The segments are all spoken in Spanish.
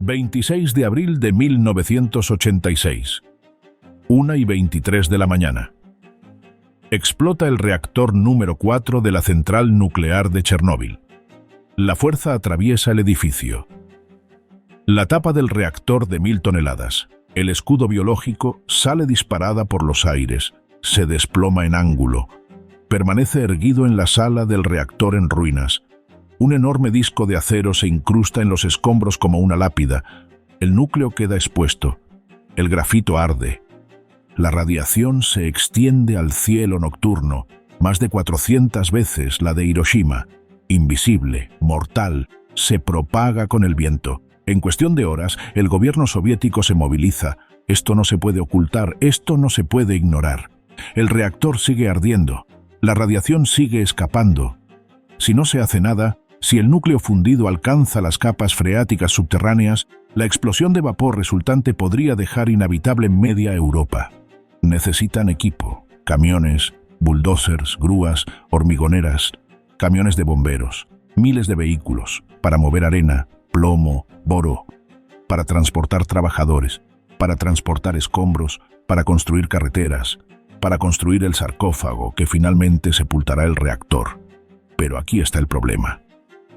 26 de abril de 1986. 1:23 de la mañana. Explota el reactor número 4 de la central nuclear de Chernóbil. La fuerza atraviesa el edificio. La tapa del reactor de 1000 toneladas, el escudo biológico, sale disparada por los aires, se desploma en ángulo. Permanece erguido en la sala del reactor en ruinas. Un enorme disco de acero se incrusta en los escombros como una lápida. El núcleo queda expuesto. El grafito arde. La radiación se extiende al cielo nocturno, más de 400 veces la de Hiroshima. Invisible, mortal, se propaga con el viento. En cuestión de horas, el gobierno soviético se moviliza. Esto no se puede ocultar, esto no se puede ignorar. El reactor sigue ardiendo. La radiación sigue escapando. Si no se hace nada, si el núcleo fundido alcanza las capas freáticas subterráneas, la explosión de vapor resultante podría dejar inhabitable media Europa. Necesitan equipo, camiones, bulldozers, grúas, hormigoneras, camiones de bomberos, miles de vehículos para mover arena, plomo, boro, para transportar trabajadores, para transportar escombros, para construir carreteras, para construir el sarcófago que finalmente sepultará el reactor. Pero aquí está el problema.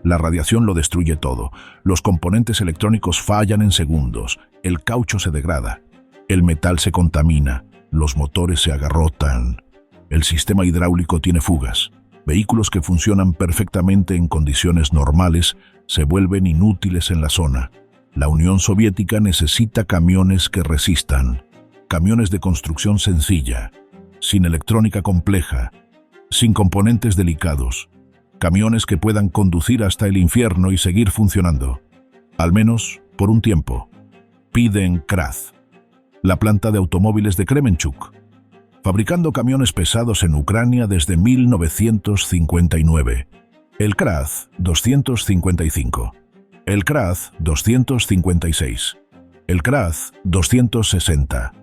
La radiación lo destruye todo. Los componentes electrónicos fallan en segundos. El caucho se degrada. El metal se contamina. Los motores se agarrotan. El sistema hidráulico tiene fugas. Vehículos que funcionan perfectamente en condiciones normales se vuelven inútiles en la zona. La Unión Soviética necesita camiones que resistan. Camiones de construcción sencilla, sin electrónica compleja, sin componentes delicados. Camiones que puedan conducir hasta el infierno y seguir funcionando. Al menos por un tiempo. Piden Kraz, la planta de automóviles de Kremenchuk, fabricando camiones pesados en Ucrania desde 1959. El Kraz 255. El Kraz 256. El Kraz 260.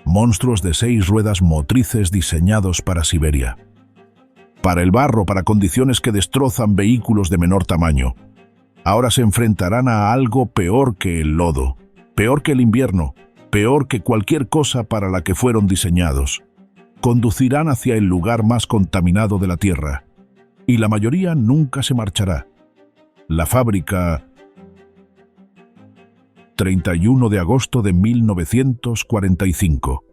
Monstruos de 6 ruedas motrices diseñados para Siberia. Para el barro, para condiciones que destrozan vehículos de menor tamaño. Ahora se enfrentarán a algo peor que el lodo, peor que el invierno, peor que cualquier cosa para la que fueron diseñados. Conducirán hacia el lugar más contaminado de la Tierra, y la mayoría nunca se marchará. La fábrica... 31 de agosto de 1945.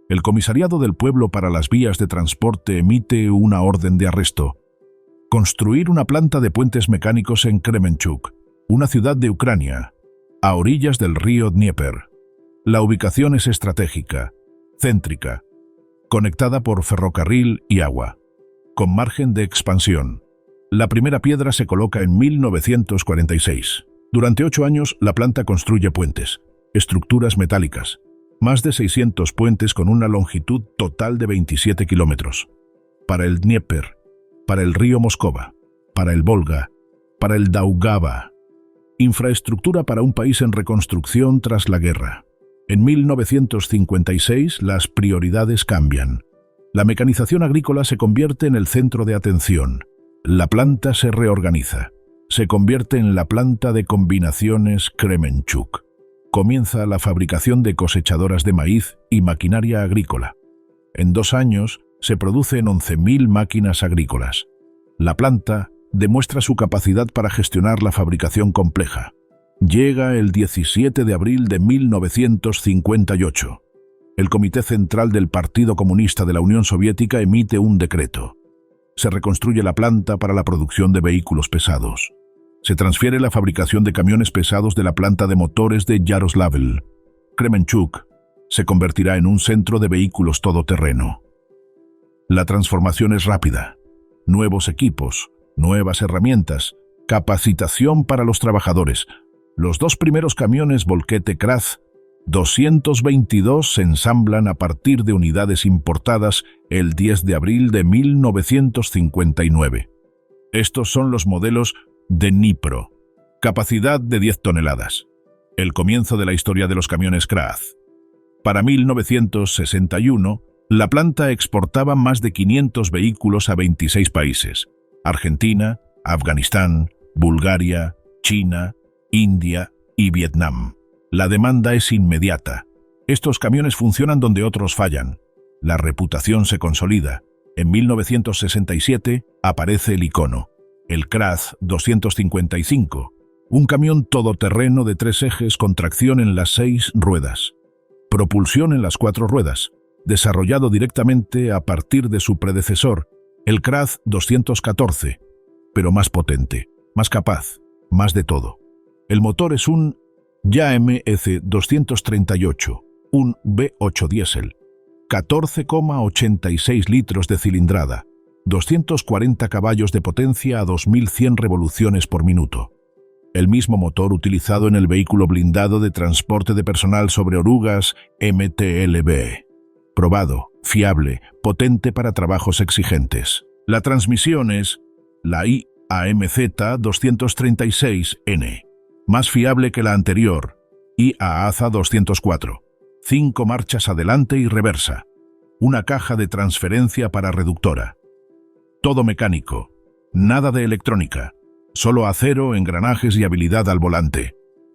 El Comisariado del Pueblo para las Vías de Transporte emite una orden de arresto. Construir una planta de puentes mecánicos en Kremenchuk, una ciudad de Ucrania, a orillas del río Dnieper. La ubicación es estratégica, céntrica, conectada por ferrocarril y agua, con margen de expansión. La primera piedra se coloca en 1946. Durante 8 años, la planta construye puentes, estructuras metálicas, más de 600 puentes con una longitud total de 27 kilómetros. Para el Dnieper, para el río Moscova, para el Volga, para el Daugava. Infraestructura para un país en reconstrucción tras la guerra. En 1956 las prioridades cambian. La mecanización agrícola se convierte en el centro de atención. La planta se reorganiza. Se convierte en la planta de combinaciones Kremenchuk. Comienza la fabricación de cosechadoras de maíz y maquinaria agrícola. En 2 años se producen 11.000 máquinas agrícolas. La planta demuestra su capacidad para gestionar la fabricación compleja. Llega el 17 de abril de 1958. El Comité Central del Partido Comunista de la Unión Soviética emite un decreto. Se reconstruye la planta para la producción de vehículos pesados. Se transfiere la fabricación de camiones pesados de la planta de motores de Yaroslavl. Kremenchuk se convertirá en un centro de vehículos todoterreno. La transformación es rápida. Nuevos equipos, nuevas herramientas, capacitación para los trabajadores. Los 2 primeros camiones Volquete Kraz 222 se ensamblan a partir de unidades importadas el 10 de abril de 1959. Estos son los modelos de Dnipro, capacidad de 10 toneladas. El comienzo de la historia de los camiones Kraz. Para 1961, la planta exportaba más de 500 vehículos a 26 países: Argentina, Afganistán, Bulgaria, China, India, y Vietnam. La demanda es inmediata. Estos camiones funcionan donde otros fallan. La reputación se consolida. En 1967 aparece el icono, el CRAZ 255, un camión todoterreno de 3 ejes con tracción en las 6 ruedas, propulsión en las 4 ruedas, desarrollado directamente a partir de su predecesor, el CRAZ 214, pero más potente, más capaz, más de todo. El motor es un YAMEC 238, un V8 diésel, 14,86 litros de cilindrada, 240 caballos de potencia a 2100 revoluciones por minuto. El mismo motor utilizado en el vehículo blindado de transporte de personal sobre orugas MTLB. Probado, fiable, potente para trabajos exigentes. La transmisión es la IAMZ 236N, más fiable que la anterior, IAAZA 204. 5 marchas adelante y reversa. Una caja de transferencia para reductora. Todo mecánico, nada de electrónica. Solo acero, engranajes y habilidad al volante.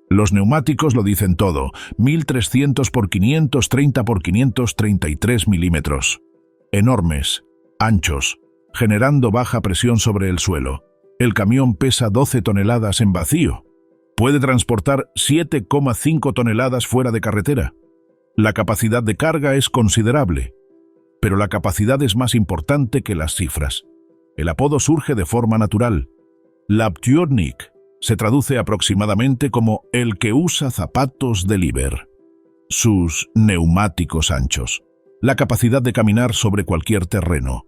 Los neumáticos lo dicen todo, 1300 por 530 por 533 milímetros. Enormes, anchos, generando baja presión sobre el suelo. El camión pesa 12 toneladas en vacío. Puede transportar 7,5 toneladas fuera de carretera. La capacidad de carga es considerable, pero la capacidad es más importante que las cifras. El apodo surge de forma natural. Laptjornik se traduce aproximadamente como el que usa zapatos de Liber. Sus neumáticos anchos. La capacidad de caminar sobre cualquier terreno.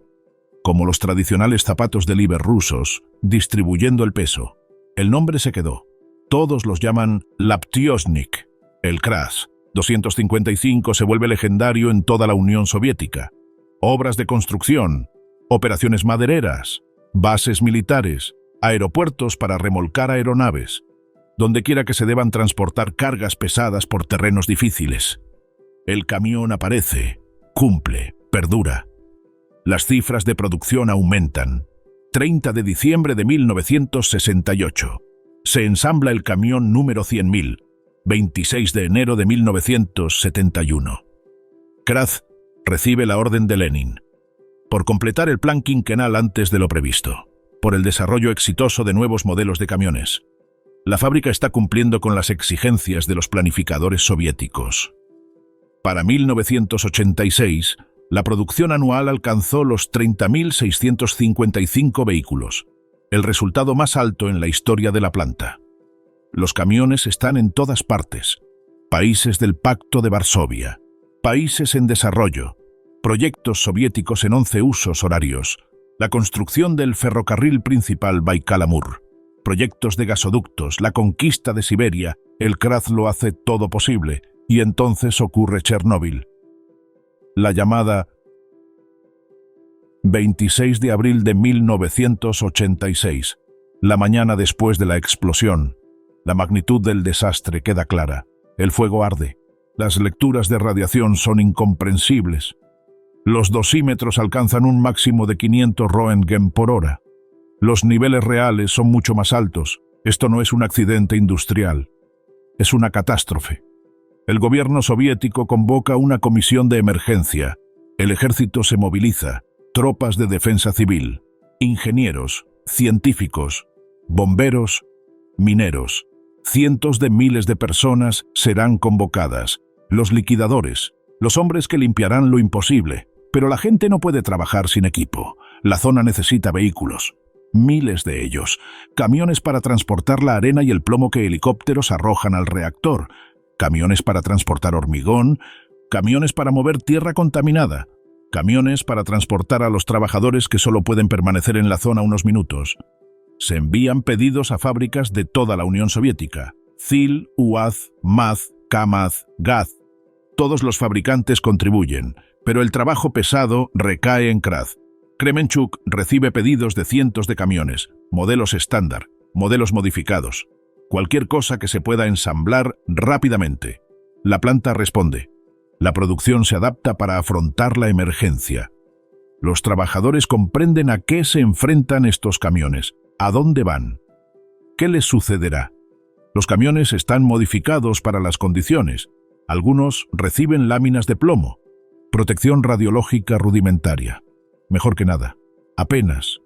Como los tradicionales zapatos de Liber rusos, distribuyendo el peso. El nombre se quedó. Todos los llaman Laptjornik. El CRAZ 255 se vuelve legendario en toda la Unión Soviética. Obras de construcción, operaciones madereras, bases militares, aeropuertos para remolcar aeronaves, donde quiera que se deban transportar cargas pesadas por terrenos difíciles. El camión aparece, cumple, perdura. Las cifras de producción aumentan. 30 de diciembre de 1968. Se ensambla el camión número 100.000. 26 de enero de 1971. CRAZ recibe la orden de Lenin por completar el plan quinquenal antes de lo previsto, por el desarrollo exitoso de nuevos modelos de camiones. La fábrica está cumpliendo con las exigencias de los planificadores soviéticos. Para 1986, la producción anual alcanzó los 30.655 vehículos, el resultado más alto en la historia de la planta. Los camiones están en todas partes. Países del Pacto de Varsovia, países en desarrollo, proyectos soviéticos en 11 usos horarios, la construcción del ferrocarril principal Baikal-Amur, proyectos de gasoductos, la conquista de Siberia. El CRAZ lo hace todo posible, y entonces ocurre Chernóbil. La llamada 26 de abril de 1986, la mañana después de la explosión. La magnitud del desastre queda clara. El fuego arde. Las lecturas de radiación son incomprensibles. Los dosímetros alcanzan un máximo de 500 Röntgen por hora. Los niveles reales son mucho más altos. Esto no es un accidente industrial. Es una catástrofe. El gobierno soviético convoca una comisión de emergencia. El ejército se moviliza. Tropas de defensa civil. Ingenieros, científicos, bomberos, mineros. Cientos de miles de personas serán convocadas. Los liquidadores, los hombres que limpiarán lo imposible. Pero la gente no puede trabajar sin equipo. La zona necesita vehículos. Miles de ellos. Camiones para transportar la arena y el plomo que helicópteros arrojan al reactor. Camiones para transportar hormigón. Camiones para mover tierra contaminada. Camiones para transportar a los trabajadores que solo pueden permanecer en la zona unos minutos. Se envían pedidos a fábricas de toda la Unión Soviética. ZIL, UAZ, MAZ, KAMAZ, GAZ. Todos los fabricantes contribuyen, pero el trabajo pesado recae en CRAZ. Kremenchuk recibe pedidos de cientos de camiones, modelos estándar, modelos modificados. Cualquier cosa que se pueda ensamblar rápidamente. La planta responde. La producción se adapta para afrontar la emergencia. Los trabajadores comprenden a qué se enfrentan estos camiones, a dónde van, qué les sucederá. Los camiones están modificados para las condiciones. Algunos reciben láminas de plomo. Protección radiológica rudimentaria. Mejor que nada. Apenas.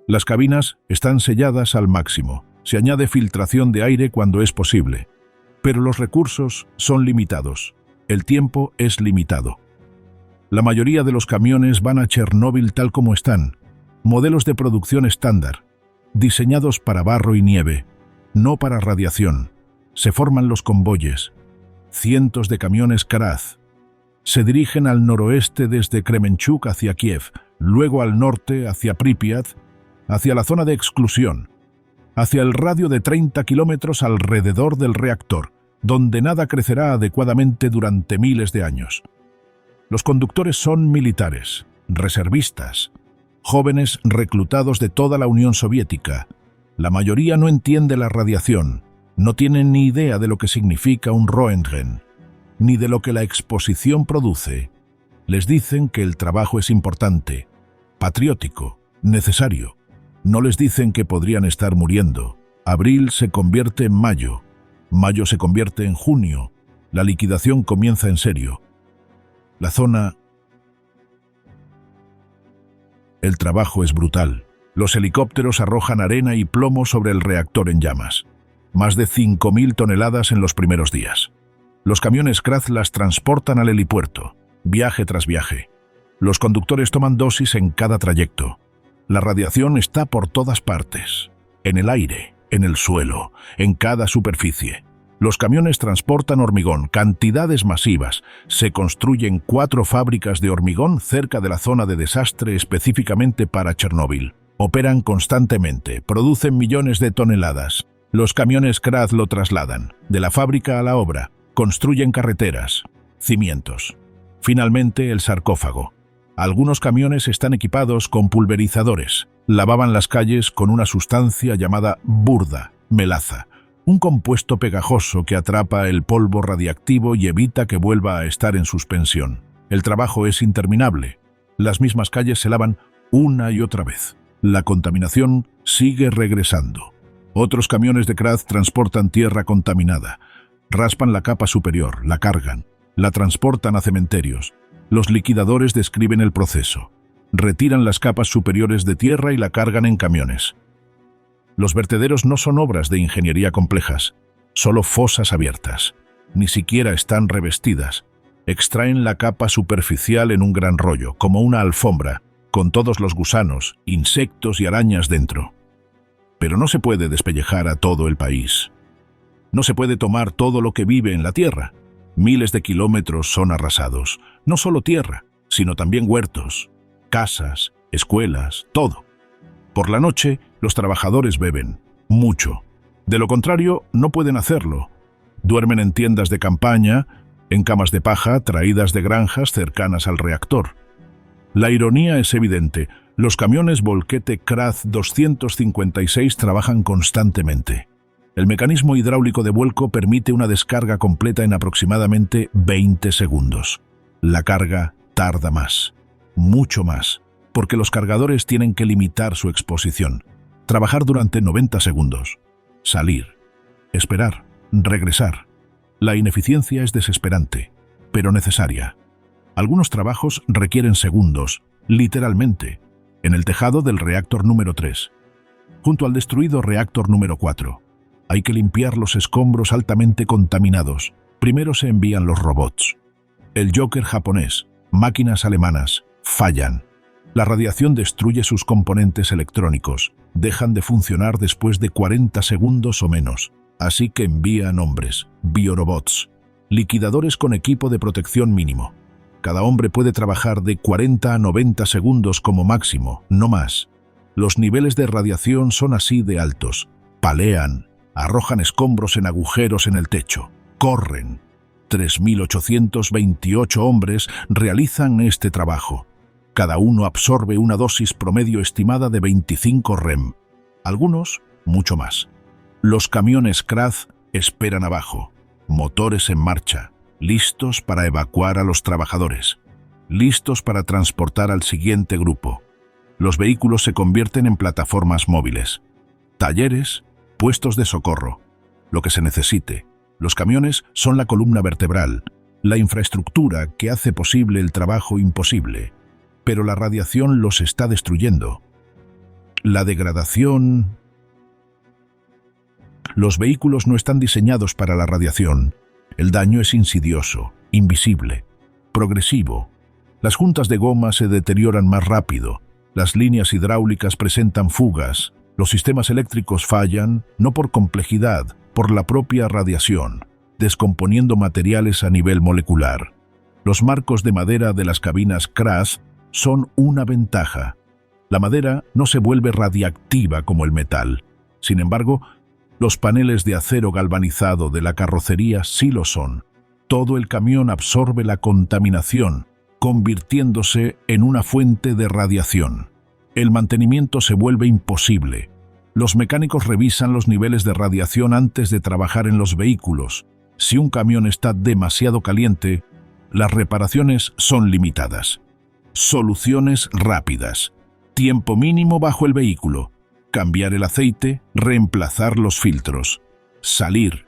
Las cabinas están selladas al máximo. Se añade filtración de aire cuando es posible. Pero los recursos son limitados. El tiempo es limitado. La mayoría de los camiones van a Chernóbil tal como están. Modelos de producción estándar, diseñados para barro y nieve, no para radiación. Se forman los convoyes. Cientos de camiones Kraz se dirigen al noroeste desde Kremenchuk hacia Kiev, luego al norte hacia Pripyat, hacia la zona de exclusión, hacia el radio de 30 kilómetros alrededor del reactor, donde nada crecerá adecuadamente durante miles de años. Los conductores son militares, reservistas, jóvenes reclutados de toda la Unión Soviética. La mayoría no entiende la radiación, no tienen ni idea de lo que significa un Röntgen, ni de lo que la exposición produce. Les dicen que el trabajo es importante, patriótico, necesario. No les dicen que podrían estar muriendo. Abril se convierte en mayo, mayo se convierte en junio, la liquidación comienza en serio. La zona... El trabajo es brutal. Los helicópteros arrojan arena y plomo sobre el reactor en llamas. Más de 5.000 toneladas en los primeros días. Los camiones Kraz las transportan al helipuerto, viaje tras viaje. Los conductores toman dosis en cada trayecto. La radiación está por todas partes, en el aire, en el suelo, en cada superficie. Los camiones transportan hormigón, cantidades masivas. Se construyen 4 fábricas de hormigón cerca de la zona de desastre específicamente para Chernóbil. Operan constantemente, producen millones de toneladas. Los camiones Kraz lo trasladan, de la fábrica a la obra, construyen carreteras, cimientos. Finalmente, el sarcófago. Algunos camiones están equipados con pulverizadores. Lavaban las calles con una sustancia llamada burda, melaza, un compuesto pegajoso que atrapa el polvo radiactivo y evita que vuelva a estar en suspensión. El trabajo es interminable. Las mismas calles se lavan una y otra vez. La contaminación sigue regresando. Otros camiones de Kraz transportan tierra contaminada. Raspan la capa superior, la cargan, la transportan a cementerios. Los liquidadores describen el proceso. Retiran las capas superiores de tierra y la cargan en camiones. Los vertederos no son obras de ingeniería complejas, solo fosas abiertas. Ni siquiera están revestidas. Extraen la capa superficial en un gran rollo, como una alfombra, con todos los gusanos, insectos y arañas dentro. Pero no se puede despellejar a todo el país. No se puede tomar todo lo que vive en la tierra. Miles de kilómetros son arrasados. No solo tierra, sino también huertos, casas, escuelas, todo. Por la noche, los trabajadores beben, mucho. De lo contrario, no pueden hacerlo. Duermen en tiendas de campaña, en camas de paja traídas de granjas cercanas al reactor. La ironía es evidente. Los camiones Volquete Kraz 256 trabajan constantemente. El mecanismo hidráulico de vuelco permite una descarga completa en aproximadamente 20 segundos. La carga tarda más, mucho más, porque los cargadores tienen que limitar su exposición. Trabajar durante 90 segundos. Salir. Esperar. Regresar. La ineficiencia es desesperante, pero necesaria. Algunos trabajos requieren segundos, literalmente, en el tejado del reactor número 3, junto al destruido reactor número 4. Hay que limpiar los escombros altamente contaminados. Primero se envían los robots. El Joker japonés, máquinas alemanas, fallan. La radiación destruye sus componentes electrónicos. Dejan de funcionar después de 40 segundos o menos. Así que envían hombres, biorobots, liquidadores con equipo de protección mínimo. Cada hombre puede trabajar de 40 a 90 segundos como máximo, no más. Los niveles de radiación son así de altos. Palean, arrojan escombros en agujeros en el techo, corren. 3.828 hombres realizan este trabajo. Cada uno absorbe una dosis promedio estimada de 25 rem. Algunos, mucho más. Los camiones Kraz esperan abajo, motores en marcha, listos para evacuar a los trabajadores, listos para transportar al siguiente grupo. Los vehículos se convierten en plataformas móviles, talleres, puestos de socorro. lo que se necesite. Los camiones son la columna vertebral, la infraestructura que hace posible el trabajo imposible, pero la radiación los está destruyendo. La degradación... Los vehículos no están diseñados para la radiación. El daño es insidioso, invisible, progresivo. Las juntas de goma se deterioran más rápido, las líneas hidráulicas presentan fugas, los sistemas eléctricos fallan, no por complejidad, por la propia radiación, descomponiendo materiales a nivel molecular. Los marcos de madera de las cabinas CRAS son una ventaja. La madera no se vuelve radiactiva como el metal. Sin embargo, los paneles de acero galvanizado de la carrocería sí lo son. Todo el camión absorbe la contaminación, convirtiéndose en una fuente de radiación. El mantenimiento se vuelve imposible. Los mecánicos revisan los niveles de radiación antes de trabajar en los vehículos. Si un camión está demasiado caliente, las reparaciones son limitadas. Soluciones rápidas. Tiempo mínimo bajo el vehículo. Cambiar el aceite, reemplazar los filtros. Salir.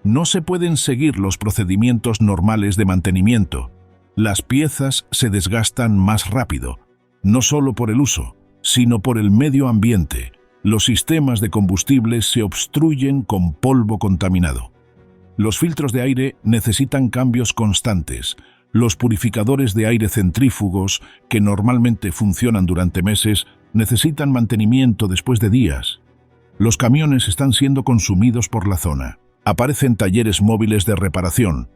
No se pueden seguir los procedimientos normales de mantenimiento. Las piezas se desgastan más rápido, no solo por el uso, sino por el medio ambiente. Los sistemas de combustible se obstruyen con polvo contaminado. Los filtros de aire necesitan cambios constantes. Los purificadores de aire centrífugos, que normalmente funcionan durante meses, necesitan mantenimiento después de días. Los camiones están siendo consumidos por la zona. Aparecen talleres móviles de reparación,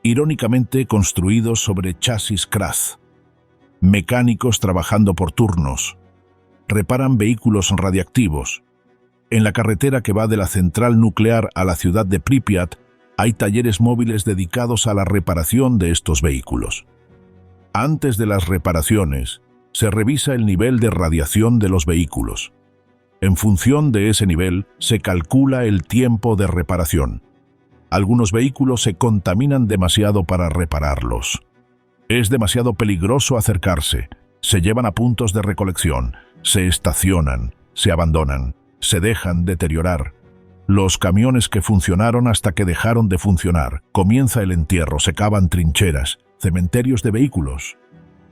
irónicamente construidos sobre chasis CRAS. Mecánicos trabajando por turnos. Reparan vehículos radiactivos. En la carretera que va de la central nuclear a la ciudad de Pripyat, hay talleres móviles dedicados a la reparación de estos vehículos. Antes de las reparaciones, se revisa el nivel de radiación de los vehículos. En función de ese nivel, se calcula el tiempo de reparación. Algunos vehículos se contaminan demasiado para repararlos. Es demasiado peligroso acercarse. Se llevan a puntos de recolección, se estacionan, se abandonan, se dejan deteriorar. Los camiones que funcionaron hasta que dejaron de funcionar. Comienza el entierro, se cavan trincheras, cementerios de vehículos.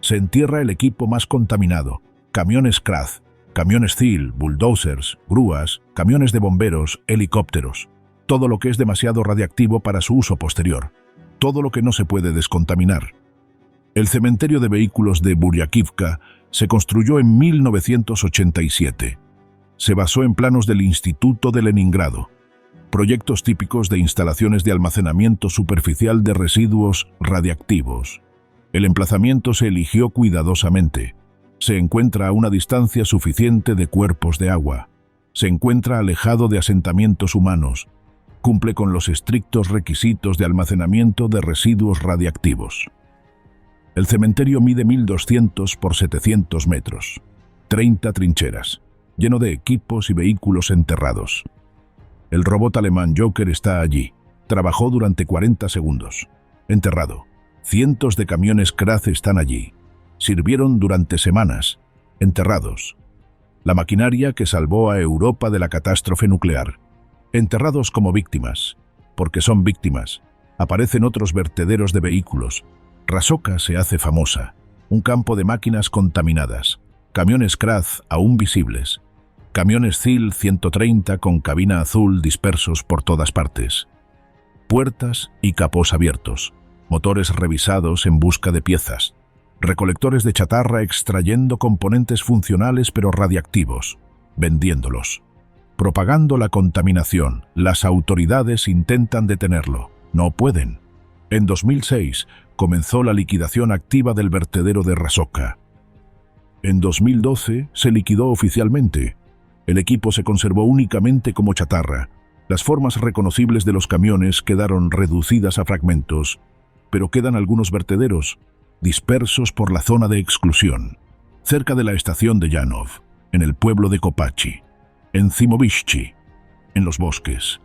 Se entierra el equipo más contaminado, camiones CRAZ, camiones CIL, bulldozers, grúas, camiones de bomberos, helicópteros. Todo lo que es demasiado radiactivo para su uso posterior. Todo lo que no se puede descontaminar. El cementerio de vehículos de Buryakivka se construyó en 1987. Se basó en planos del Instituto de Leningrado. Proyectos típicos de instalaciones de almacenamiento superficial de residuos radiactivos. El emplazamiento se eligió cuidadosamente. Se encuentra a una distancia suficiente de cuerpos de agua. Se encuentra alejado de asentamientos humanos. Cumple con los estrictos requisitos de almacenamiento de residuos radiactivos. El cementerio mide 1.200 por 700 metros. 30 trincheras, lleno de equipos y vehículos enterrados. El robot alemán Joker está allí. Trabajó durante 40 segundos. Enterrado. Cientos de camiones CRAZ están allí. Sirvieron durante semanas. Enterrados. La maquinaria que salvó a Europa de la catástrofe nuclear. Enterrados como víctimas. Porque son víctimas. Aparecen otros vertederos de vehículos. Rasoka se hace famosa. Un campo de máquinas contaminadas. Camiones CRAZ aún visibles. Camiones CIL 130 con cabina azul dispersos por todas partes. Puertas y capós abiertos. Motores revisados en busca de piezas. Recolectores de chatarra extrayendo componentes funcionales pero radiactivos. Vendiéndolos. Propagando la contaminación. Las autoridades intentan detenerlo. No pueden. En 2006 comenzó la liquidación activa del vertedero de Rasoka. En 2012 se liquidó oficialmente. El equipo se conservó únicamente como chatarra. Las formas reconocibles de los camiones quedaron reducidas a fragmentos, pero quedan algunos vertederos, dispersos por la zona de exclusión, cerca de la estación de Yanov, en el pueblo de Kopachi, en Zimovishchi, en los bosques.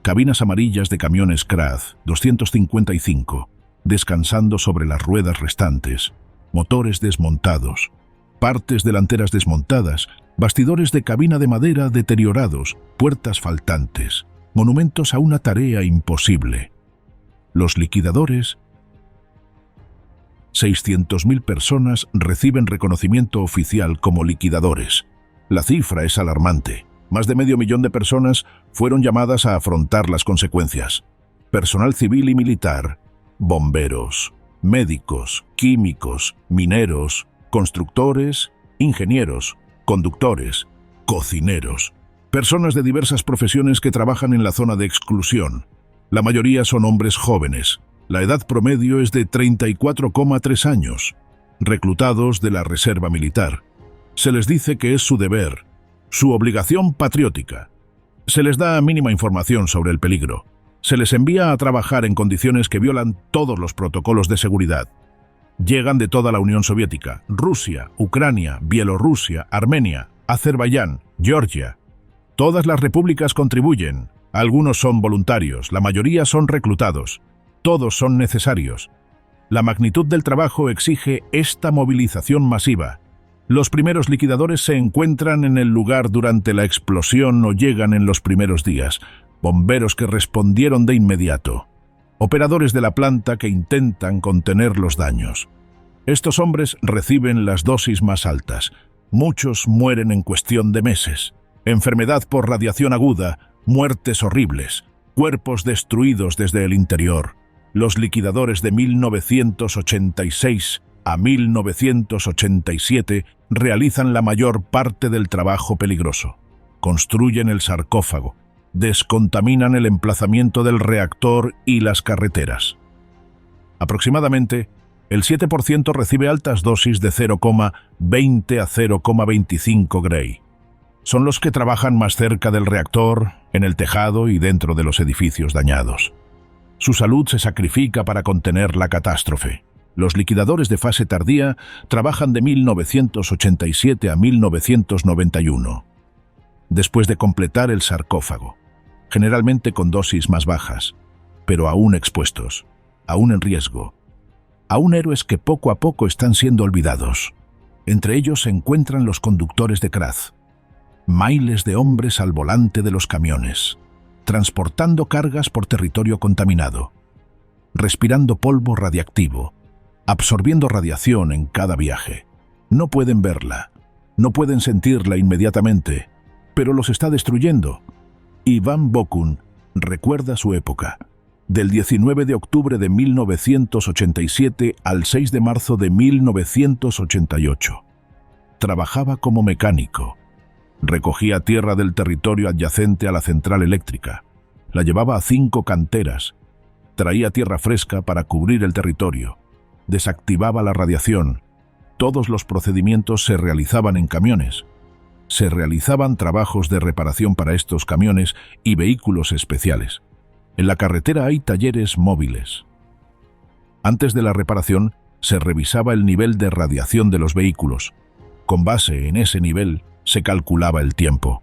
Cabinas amarillas de camiones CRAZ 255, descansando sobre las ruedas restantes, motores desmontados, partes delanteras desmontadas, bastidores de cabina de madera deteriorados, puertas faltantes. monumentos a una tarea imposible. Los liquidadores. 600.000 personas reciben reconocimiento oficial como liquidadores. La cifra es alarmante. Más de 500.000 de personas fueron llamadas a afrontar las consecuencias. Personal civil y militar, bomberos, médicos, químicos, mineros, constructores, ingenieros, conductores, cocineros. Personas de diversas profesiones que trabajan en la zona de exclusión. La mayoría son hombres jóvenes. La edad promedio es de 34,3 años. Reclutados de la Reserva Militar. Se les dice que es su deber, su obligación patriótica. Se les da mínima información sobre el peligro. Se les envía a trabajar en condiciones que violan todos los protocolos de seguridad. Llegan de toda la Unión Soviética, Rusia, Ucrania, Bielorrusia, Armenia, Azerbaiyán, Georgia. Todas las repúblicas contribuyen. Algunos son voluntarios, la mayoría son reclutados. Todos son necesarios. La magnitud del trabajo exige esta movilización masiva. Los primeros liquidadores se encuentran en el lugar durante la explosión o llegan en los primeros días. Bomberos que respondieron de inmediato. Operadores de la planta que intentan contener los daños. Estos hombres reciben las dosis más altas. Muchos mueren en cuestión de meses. Enfermedad por radiación aguda, muertes horribles, cuerpos destruidos desde el interior. Los liquidadores de 1986 a 1987 realizan la mayor parte del trabajo peligroso. Construyen el sarcófago, descontaminan el emplazamiento del reactor y las carreteras. Aproximadamente, el 7% recibe altas dosis de 0,20 a 0,25 Gray. Son los que trabajan más cerca del reactor, en el tejado y dentro de los edificios dañados. Su salud se sacrifica para contener la catástrofe. Los liquidadores de fase tardía trabajan de 1987 a 1991. Después de completar el sarcófago, generalmente con dosis más bajas, pero aún expuestos, aún en riesgo, aún héroes que poco a poco están siendo olvidados. Entre ellos se encuentran los conductores de Kraz, miles de hombres al volante de los camiones, transportando cargas por territorio contaminado, respirando polvo radiactivo, absorbiendo radiación en cada viaje. No pueden verla, no pueden sentirla inmediatamente, pero los está destruyendo. Iván Bokun recuerda su época, del 19 de octubre de 1987 al 6 de marzo de 1988. Trabajaba como mecánico. Recogía tierra del territorio adyacente a la central eléctrica. La llevaba a 5 canteras. Traía tierra fresca para cubrir el territorio. Desactivaba la radiación. Todos los procedimientos se realizaban en camiones. Se realizaban trabajos de reparación para estos camiones y vehículos especiales. En la carretera hay talleres móviles. Antes de la reparación, se revisaba el nivel de radiación de los vehículos. Con base en ese nivel, se calculaba el tiempo.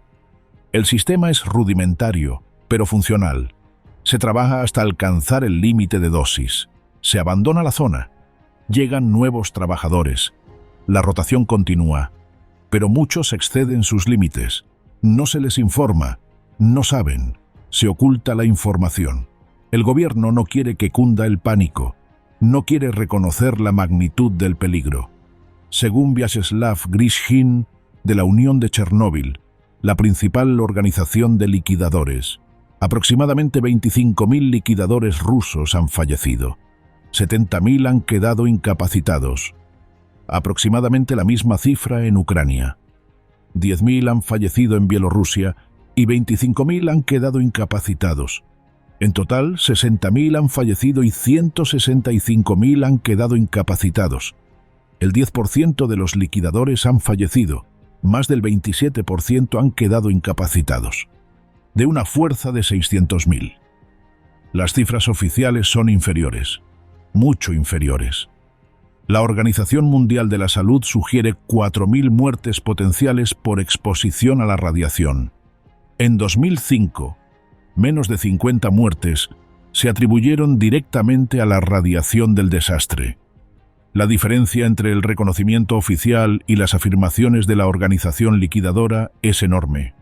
El sistema es rudimentario, pero funcional. Se trabaja hasta alcanzar el límite de dosis. Se abandona la zona. Llegan nuevos trabajadores. La rotación continúa, pero muchos exceden sus límites. No se les informa, no saben, se oculta la información. El gobierno no quiere que cunda el pánico, no quiere reconocer la magnitud del peligro. Según Vyacheslav Grishkin, de la Unión de Chernóbil, la principal organización de liquidadores, aproximadamente 25.000 liquidadores rusos han fallecido. 70.000 han quedado incapacitados. Aproximadamente la misma cifra en Ucrania. 10.000 han fallecido en Bielorrusia y 25.000 han quedado incapacitados. En total, 60.000 han fallecido y 165.000 han quedado incapacitados. El 10% de los liquidadores han fallecido. Más del 27% han quedado incapacitados. De una fuerza de 600.000. Las cifras oficiales son inferiores. Mucho inferiores. La Organización Mundial de la Salud sugiere 4.000 muertes potenciales por exposición a la radiación. En 2005, menos de 50 muertes se atribuyeron directamente a la radiación del desastre. La diferencia entre el reconocimiento oficial y las afirmaciones de la organización liquidadora es enorme.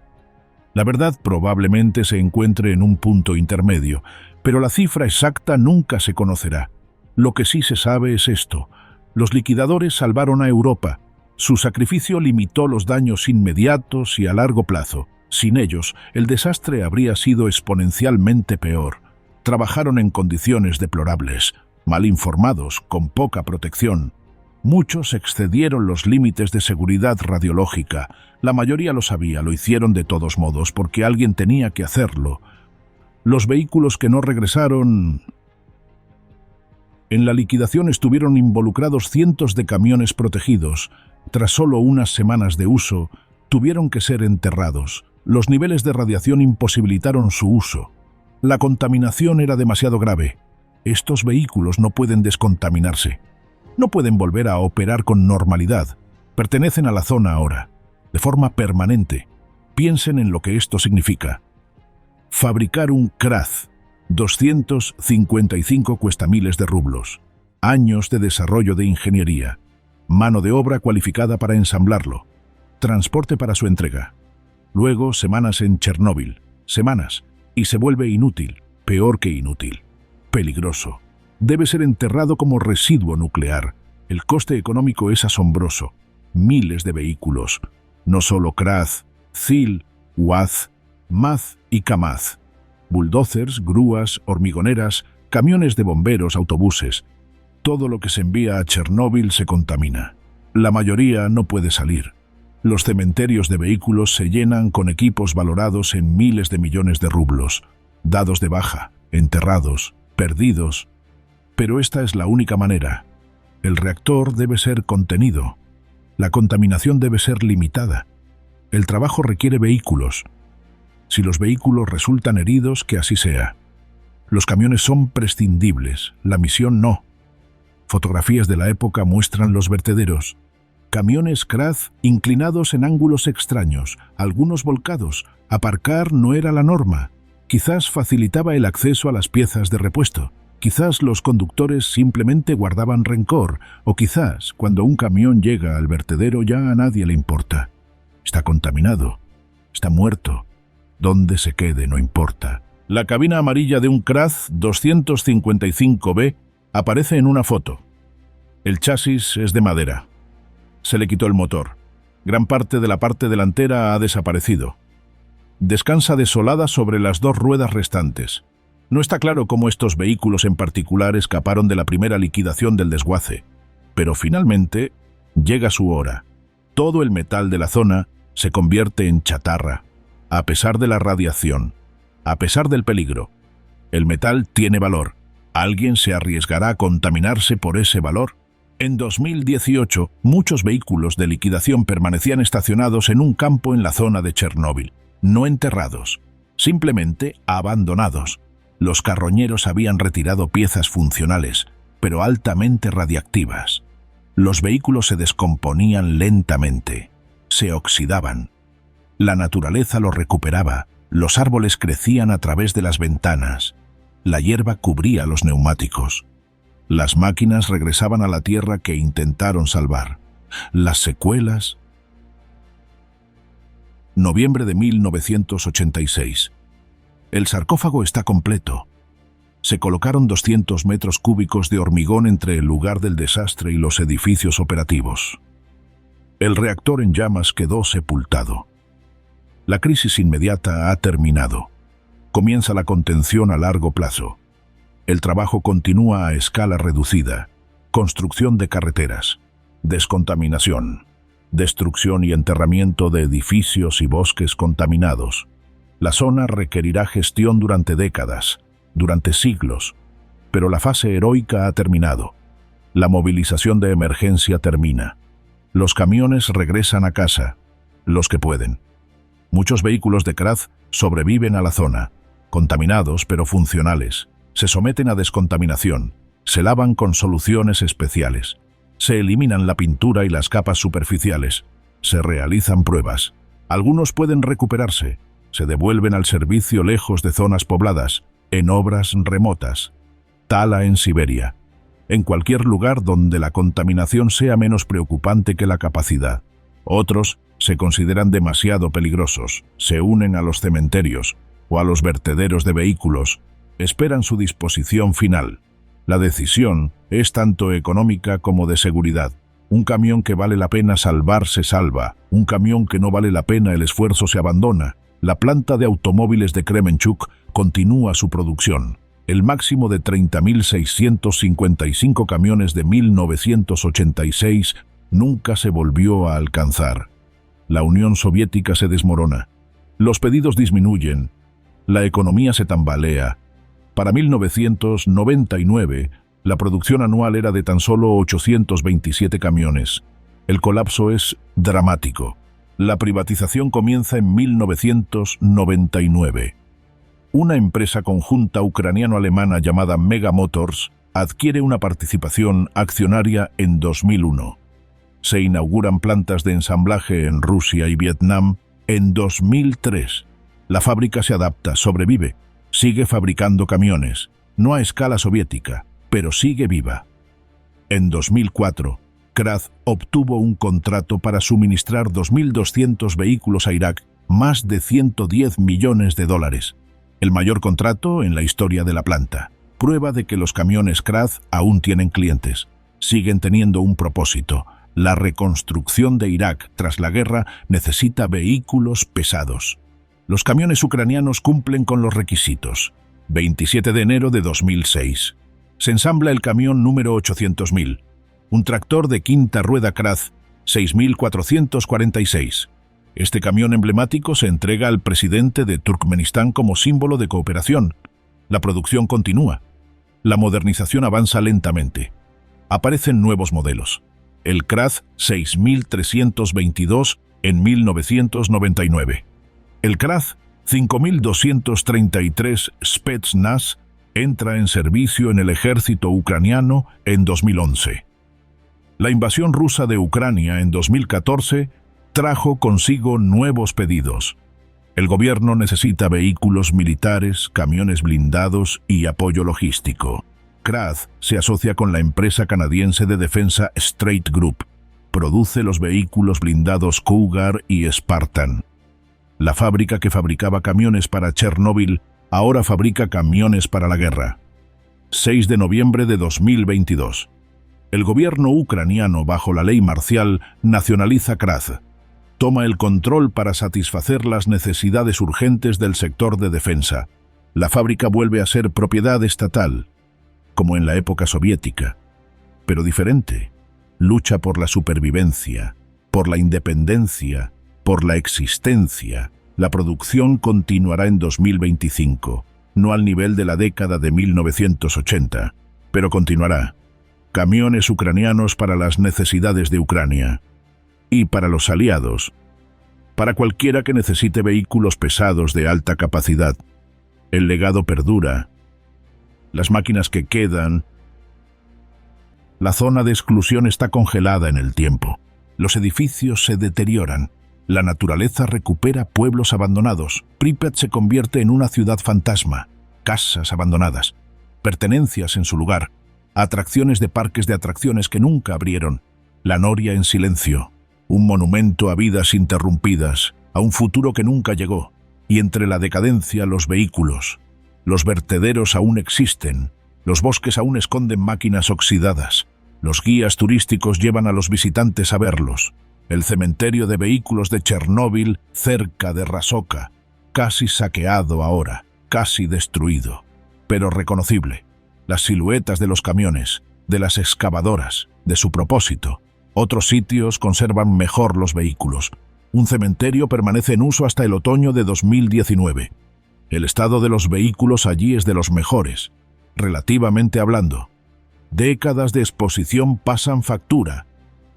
La verdad probablemente se encuentre en un punto intermedio, pero la cifra exacta nunca se conocerá. Lo que sí se sabe es esto: los liquidadores salvaron a Europa. Su sacrificio limitó los daños inmediatos y a largo plazo. Sin ellos, el desastre habría sido exponencialmente peor. Trabajaron en condiciones deplorables, mal informados, con poca protección. Muchos excedieron los límites de seguridad radiológica. La mayoría lo sabía, lo hicieron de todos modos, porque alguien tenía que hacerlo. Los vehículos que no regresaron... En la liquidación estuvieron involucrados cientos de camiones protegidos. Tras solo unas semanas de uso, tuvieron que ser enterrados. Los niveles de radiación imposibilitaron su uso. La contaminación era demasiado grave. Estos vehículos no pueden descontaminarse. No pueden volver a operar con normalidad. Pertenecen a la zona ahora, de forma permanente. Piensen en lo que esto significa. Fabricar un Kraz 255 cuesta miles de rublos. Años de desarrollo de ingeniería. Mano de obra cualificada para ensamblarlo. Transporte para su entrega. Luego, semanas en Chernóbil. Semanas. Y se vuelve inútil. Peor que inútil. Peligroso. Debe ser enterrado como residuo nuclear. El coste económico es asombroso. Miles de vehículos. No solo Kraz, Zil, Uaz, Maz y Kamaz. Bulldozers, grúas, hormigoneras, camiones de bomberos, autobuses. Todo lo que se envía a Chernóbil se contamina. La mayoría no puede salir. Los cementerios de vehículos se llenan con equipos valorados en miles de millones de rublos, dados de baja, enterrados, perdidos. Pero esta es la única manera. El reactor debe ser contenido. La contaminación debe ser limitada. El trabajo requiere vehículos. Si los vehículos resultan heridos, que así sea. Los camiones son prescindibles, la misión no. Fotografías de la época muestran los vertederos. Camiones Kraz inclinados en ángulos extraños, algunos volcados. Aparcar no era la norma. Quizás facilitaba el acceso a las piezas de repuesto. Quizás los conductores simplemente guardaban rencor, o quizás, cuando un camión llega al vertedero, ya a nadie le importa. Está contaminado. Está muerto. Donde se quede no importa. La cabina amarilla de un Kraz 255B aparece en una foto. El chasis es de madera. Se le quitó el motor. Gran parte de la parte delantera ha desaparecido. Descansa desolada sobre las dos ruedas restantes. No está claro cómo estos vehículos en particular escaparon de la primera liquidación del desguace, pero finalmente llega su hora. Todo el metal de la zona se convierte en chatarra, a pesar de la radiación, a pesar del peligro. El metal tiene valor. ¿Alguien se arriesgará a contaminarse por ese valor? En 2018, muchos vehículos de liquidación permanecían estacionados en un campo en la zona de Chernóbil, no enterrados, simplemente abandonados. Los carroñeros habían retirado piezas funcionales, pero altamente radiactivas. Los vehículos se descomponían lentamente, se oxidaban. La naturaleza los recuperaba, los árboles crecían a través de las ventanas, la hierba cubría los neumáticos. Las máquinas regresaban a la tierra que intentaron salvar. Las secuelas... Noviembre de 1986. El sarcófago está completo. Se colocaron 200 metros cúbicos de hormigón entre el lugar del desastre y los edificios operativos. El reactor en llamas quedó sepultado. La crisis inmediata ha terminado. Comienza la contención a largo plazo. El trabajo continúa a escala reducida. Construcción de carreteras, descontaminación, destrucción y enterramiento de edificios y bosques contaminados. La zona requerirá gestión durante décadas, durante siglos, pero la fase heroica ha terminado. La movilización de emergencia termina. Los camiones regresan a casa, los que pueden. Muchos vehículos de Kraz sobreviven a la zona, contaminados pero funcionales. Se someten a descontaminación, se lavan con soluciones especiales. Se eliminan la pintura y las capas superficiales. Se realizan pruebas. Algunos pueden recuperarse. Se devuelven al servicio lejos de zonas pobladas, en obras remotas. Tala en Siberia. En cualquier lugar donde la contaminación sea menos preocupante que la capacidad. Otros Se consideran demasiado peligrosos, se unen a los cementerios o a los vertederos de vehículos, esperan su disposición final. La decisión es tanto económica como de seguridad. Un camión que vale la pena salvar se salva, un camión que no vale la pena el esfuerzo se abandona. La planta de automóviles de Kremenchuk continúa su producción. El máximo de 30.655 camiones de 1986 nunca se volvió a alcanzar. La Unión Soviética se desmorona. Los pedidos disminuyen. La economía se tambalea. Para 1999, la producción anual era de tan solo 827 camiones. El colapso es dramático. La privatización comienza en 1999. Una empresa conjunta ucraniano-alemana llamada Mega Motors adquiere una participación accionaria en 2001. Se inauguran plantas de ensamblaje en Rusia y Vietnam en 2003. La fábrica se adapta, sobrevive, sigue fabricando camiones, no a escala soviética, pero sigue viva. En 2004, Kraz obtuvo un contrato para suministrar 2.200 vehículos a Irak, más de $110 millones. El mayor contrato en la historia de la planta. Prueba de que los camiones Kraz aún tienen clientes. Siguen teniendo un propósito. La reconstrucción de Irak tras la guerra necesita vehículos pesados. Los camiones ucranianos cumplen con los requisitos. 27 de enero de 2006. Se ensambla el camión número 800.000. Un tractor de quinta rueda Kraz 6446. Este camión emblemático se entrega al presidente de Turkmenistán como símbolo de cooperación. La producción continúa. La modernización avanza lentamente. Aparecen nuevos modelos. El Kraz 6322 en 1999. El Kraz 5233 Spetsnaz entra en servicio en el ejército ucraniano en 2011. La invasión rusa de Ucrania en 2014 trajo consigo nuevos pedidos. El gobierno necesita vehículos militares, camiones blindados y apoyo logístico. Kraz se asocia con la empresa canadiense de defensa Straight Group. Produce los vehículos blindados Cougar y Spartan. La fábrica que fabricaba camiones para Chernóbil ahora fabrica camiones para la guerra. 6 de noviembre de 2022. El gobierno ucraniano, bajo la ley marcial, nacionaliza Kraz. Toma el control para satisfacer las necesidades urgentes del sector de defensa. La fábrica vuelve a ser propiedad estatal, como en la época soviética, pero diferente. Lucha por la supervivencia, por la independencia, por la existencia. La producción continuará en 2025, no al nivel de la década de 1980, pero continuará. Camiones ucranianos para las necesidades de Ucrania. Y para los aliados, para cualquiera que necesite vehículos pesados de alta capacidad. El legado perdura. Las máquinas que quedan. La zona de exclusión está congelada en el tiempo. Los edificios se deterioran. La naturaleza recupera pueblos abandonados. Pripyat se convierte en una ciudad fantasma. Casas abandonadas. Pertenencias en su lugar. Atracciones de parques de atracciones que nunca abrieron. La noria en silencio. Un monumento a vidas interrumpidas, a un futuro que nunca llegó. Y entre la decadencia, los vehículos. Los vertederos aún existen. Los bosques aún esconden máquinas oxidadas. Los guías turísticos llevan a los visitantes a verlos. El cementerio de vehículos de Chernóbil, cerca de Rasoka, casi saqueado ahora, casi destruido, pero reconocible. Las siluetas de los camiones, de las excavadoras, de su propósito. Otros sitios conservan mejor los vehículos. Un cementerio permanece en uso hasta el otoño de 2019. El estado de los vehículos allí es de los mejores, relativamente hablando. Décadas de exposición pasan factura,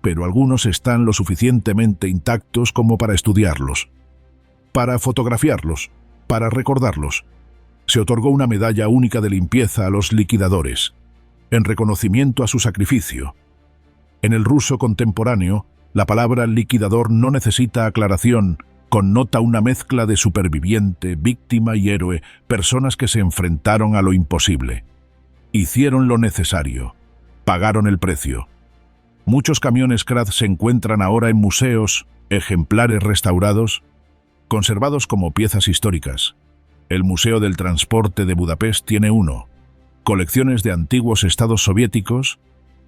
pero algunos están lo suficientemente intactos como para estudiarlos, para fotografiarlos, para recordarlos. Se otorgó una medalla única de limpieza a los liquidadores, en reconocimiento a su sacrificio. En el ruso contemporáneo, la palabra liquidador no necesita aclaración, connota una mezcla de superviviente, víctima y héroe, personas que se enfrentaron a lo imposible. Hicieron lo necesario, pagaron el precio. Muchos camiones Kraz se encuentran ahora en museos ejemplares restaurados, conservados como piezas históricas. El Museo del Transporte de Budapest tiene uno. Colecciones de antiguos estados soviéticos.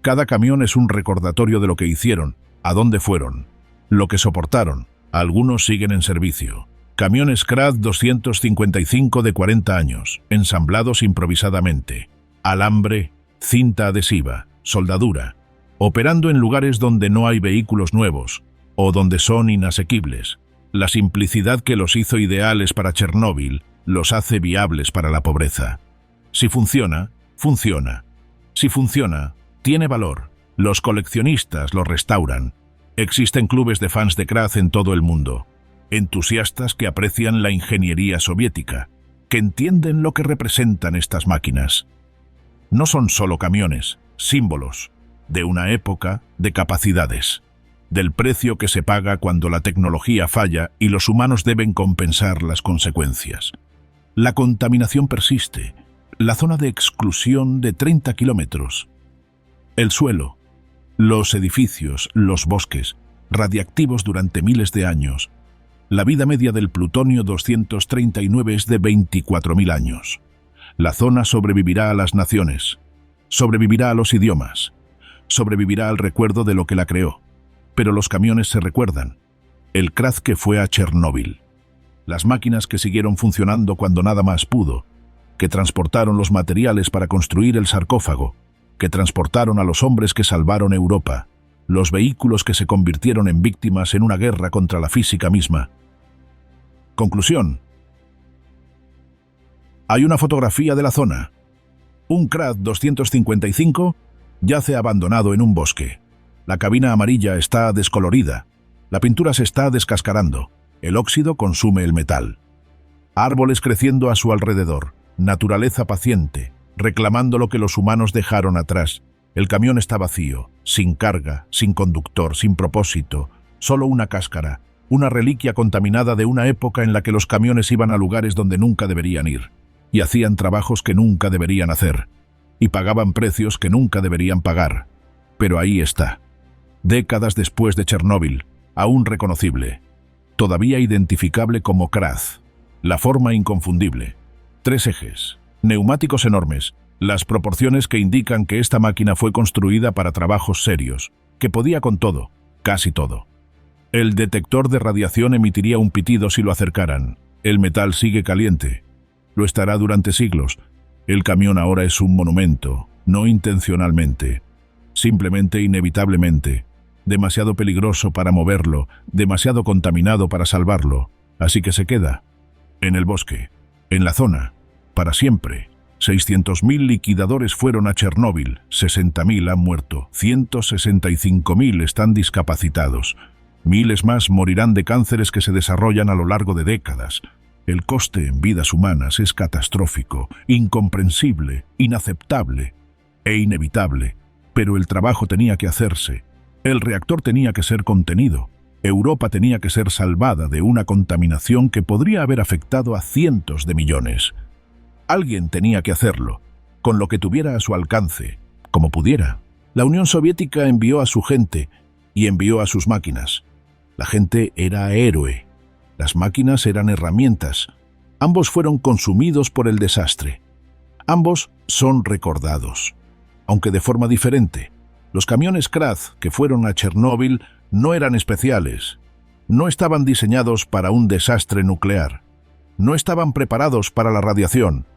Cada camión es un recordatorio de lo que hicieron, a dónde fueron, lo que soportaron. Algunos siguen en servicio. Camiones CRAD 255 de 40 años, ensamblados improvisadamente. Alambre, cinta adhesiva, soldadura. Operando en lugares donde no hay vehículos nuevos o donde son inasequibles. La simplicidad que los hizo ideales para Chernóbil los hace viables para la pobreza. Si funciona, funciona. Si funciona, tiene valor. Los coleccionistas lo restauran. Existen clubes de fans de CRAD en todo el mundo. Entusiastas que aprecian la ingeniería soviética, que entienden lo que representan estas máquinas. No son solo camiones, símbolos de una época de capacidades, del precio que se paga cuando la tecnología falla y los humanos deben compensar las consecuencias. La contaminación persiste, la zona de exclusión de 30 kilómetros, el suelo, los edificios, los bosques, radiactivos durante miles de años. La vida media del plutonio 239 es de 24.000 años. La zona sobrevivirá a las naciones, sobrevivirá a los idiomas, sobrevivirá al recuerdo de lo que la creó. Pero los camiones se recuerdan. El CRAD que fue a Chernóbil. Las máquinas que siguieron funcionando cuando nada más pudo, que transportaron los materiales para construir el sarcófago, que transportaron a los hombres que salvaron Europa, los vehículos que se convirtieron en víctimas en una guerra contra la física misma. Conclusión. Hay una fotografía de la zona. Un CRAD 255 yace abandonado en un bosque. La cabina amarilla está descolorida. La pintura se está descascarando. El óxido consume el metal. Árboles creciendo a su alrededor. Naturaleza paciente, reclamando lo que los humanos dejaron atrás. El camión está vacío, sin carga, sin conductor, sin propósito. Solo una cáscara, una reliquia contaminada de una época en la que los camiones iban a lugares donde nunca deberían ir. Y hacían trabajos que nunca deberían hacer. Y pagaban precios que nunca deberían pagar. Pero ahí está. Décadas después de Chernóbil, aún reconocible. Todavía identificable como CRAD. La forma inconfundible. 3 ejes. Neumáticos enormes. Las proporciones que indican que esta máquina fue construida para trabajos serios. Que podía con todo. Casi todo. El detector de radiación emitiría un pitido si lo acercaran. El metal sigue caliente. Lo estará durante siglos. El camión ahora es un monumento, no intencionalmente, simplemente inevitablemente. Demasiado peligroso para moverlo, demasiado contaminado para salvarlo. Así que se queda. En el bosque, en la zona, para siempre. 600.000 liquidadores fueron a Chernóbil, 60.000 han muerto, 165.000 están discapacitados. Miles más morirán de cánceres que se desarrollan a lo largo de décadas. El coste en vidas humanas es catastrófico, incomprensible, inaceptable e inevitable. Pero el trabajo tenía que hacerse. El reactor tenía que ser contenido. Europa tenía que ser salvada de una contaminación que podría haber afectado a cientos de millones. Alguien tenía que hacerlo, con lo que tuviera a su alcance, como pudiera. La Unión Soviética envió a su gente y envió a sus máquinas. La gente era héroe. Las máquinas eran herramientas. Ambos fueron consumidos por el desastre. Ambos son recordados, aunque de forma diferente. Los camiones CRAD que fueron a Chernóbil no eran especiales. No estaban diseñados para un desastre nuclear. No estaban preparados para la radiación.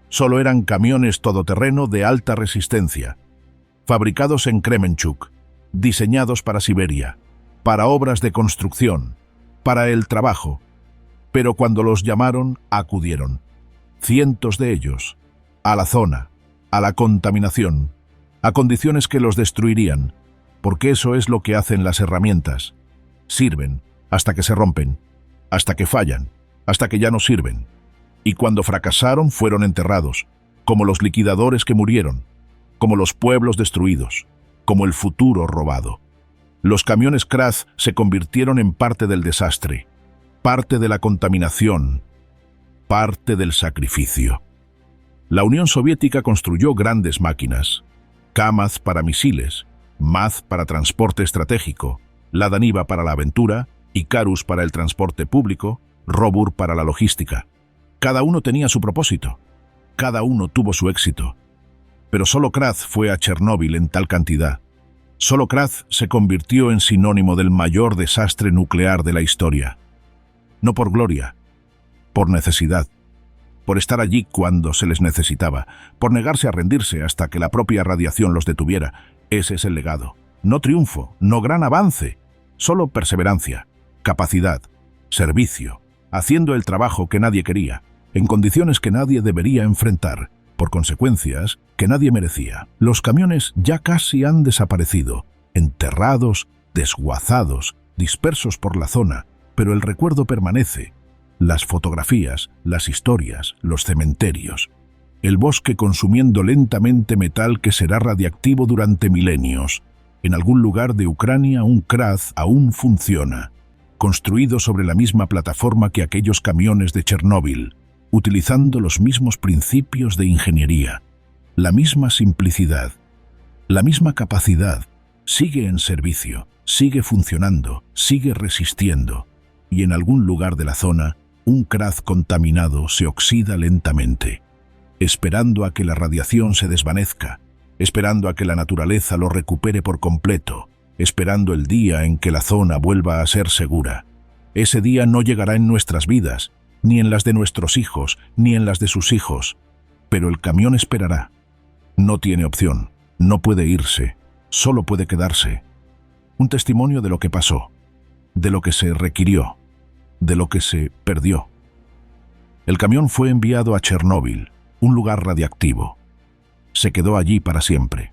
Solo eran camiones todoterreno de alta resistencia, fabricados en Kremenchuk, diseñados para Siberia, para obras de construcción, para el trabajo. Pero cuando los llamaron, acudieron. Cientos de ellos, a la zona, a la contaminación, a condiciones que los destruirían, porque eso es lo que hacen las herramientas. Sirven hasta que se rompen, hasta que fallan, hasta que ya no sirven. Y cuando fracasaron fueron enterrados, como los liquidadores que murieron, como los pueblos destruidos, como el futuro robado. Los camiones CRAD se convirtieron en parte del desastre, parte de la contaminación, parte del sacrificio. La Unión Soviética construyó grandes máquinas, Kamaz para misiles, MAZ para transporte estratégico, la Daniva para la aventura, Icarus para el transporte público, Robur para la logística. Cada uno tenía su propósito. Cada uno tuvo su éxito. Pero solo Kraz fue a Chernóbil en tal cantidad. Solo Kraz se convirtió en sinónimo del mayor desastre nuclear de la historia. No por gloria, por necesidad. Por estar allí cuando se les necesitaba, por negarse a rendirse hasta que la propia radiación los detuviera. Ese es el legado. No triunfo, no gran avance, solo perseverancia, capacidad, servicio, haciendo el trabajo que nadie quería, en condiciones que nadie debería enfrentar, por consecuencias que nadie merecía. Los camiones ya casi han desaparecido, enterrados, desguazados, dispersos por la zona, pero el recuerdo permanece. Las fotografías, las historias, los cementerios. El bosque consumiendo lentamente metal que será radiactivo durante milenios. En algún lugar de Ucrania un Kraz aún funciona, construido sobre la misma plataforma que aquellos camiones de Chernóbil, utilizando los mismos principios de ingeniería, la misma simplicidad, la misma capacidad. Sigue en servicio, sigue funcionando, sigue resistiendo, y en algún lugar de la zona, un Kraz contaminado se oxida lentamente, esperando a que la radiación se desvanezca, esperando a que la naturaleza lo recupere por completo, esperando el día en que la zona vuelva a ser segura. Ese día no llegará en nuestras vidas, ni en las de nuestros hijos, ni en las de sus hijos, pero el camión esperará. No tiene opción, no puede irse, solo puede quedarse. Un testimonio de lo que pasó, de lo que se requirió, de lo que se perdió. El camión fue enviado a Chernóbil, un lugar radiactivo. Se quedó allí para siempre.